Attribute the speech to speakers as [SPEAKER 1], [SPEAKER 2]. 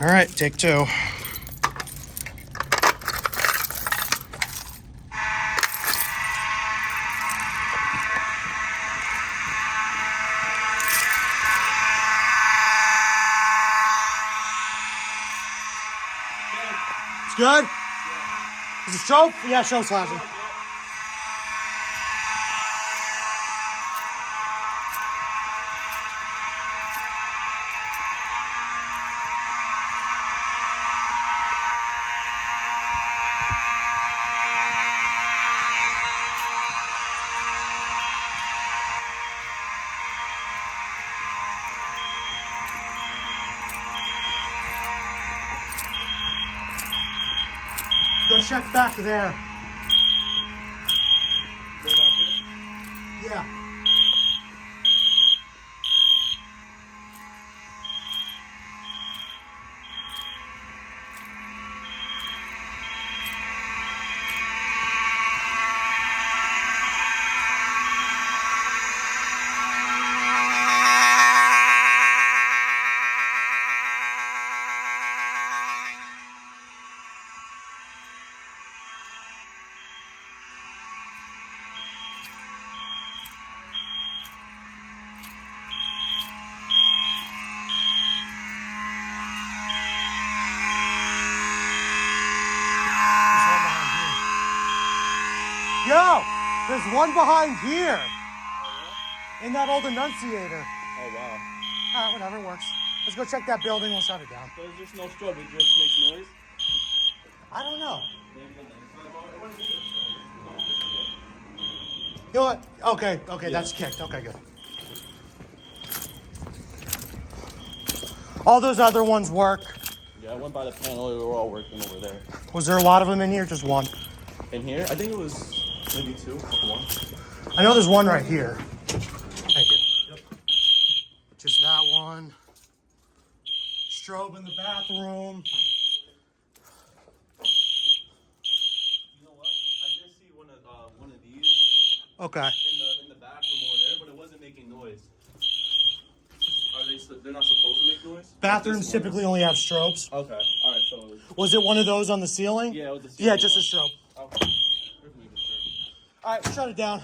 [SPEAKER 1] All right, take two. It's good? Yeah. Is it strobe? Yeah, strobe's flashing. Go check back there. Yeah. Yo, there's one behind here. In that old Annunciator.
[SPEAKER 2] Oh, wow.
[SPEAKER 1] Alright, whatever, it works. Let's go check that building, we'll shut it down.
[SPEAKER 2] So there's just no strobe, it just makes noise?
[SPEAKER 1] I don't know. You know what? Okay, yeah. That's kicked. Okay, good. All those other ones work.
[SPEAKER 2] Yeah, I went by the panel, they were all working over there.
[SPEAKER 1] Was there a lot of them in here? Just one?
[SPEAKER 2] In here? I think it was maybe two, one.
[SPEAKER 1] I know there's one right here. Thank you. Yep. Just that one. Strobe in the bathroom.
[SPEAKER 2] You know what? I did see one of these.
[SPEAKER 1] Okay.
[SPEAKER 2] In the bathroom over there, but it wasn't making noise. They're not supposed to make noise?
[SPEAKER 1] Bathrooms typically only have strobes.
[SPEAKER 2] Okay. All right. So.
[SPEAKER 1] Was it one of those on the ceiling?
[SPEAKER 2] Yeah, it was the ceiling.
[SPEAKER 1] Yeah, just a strobe.
[SPEAKER 2] Okay.
[SPEAKER 1] All right, shut it down.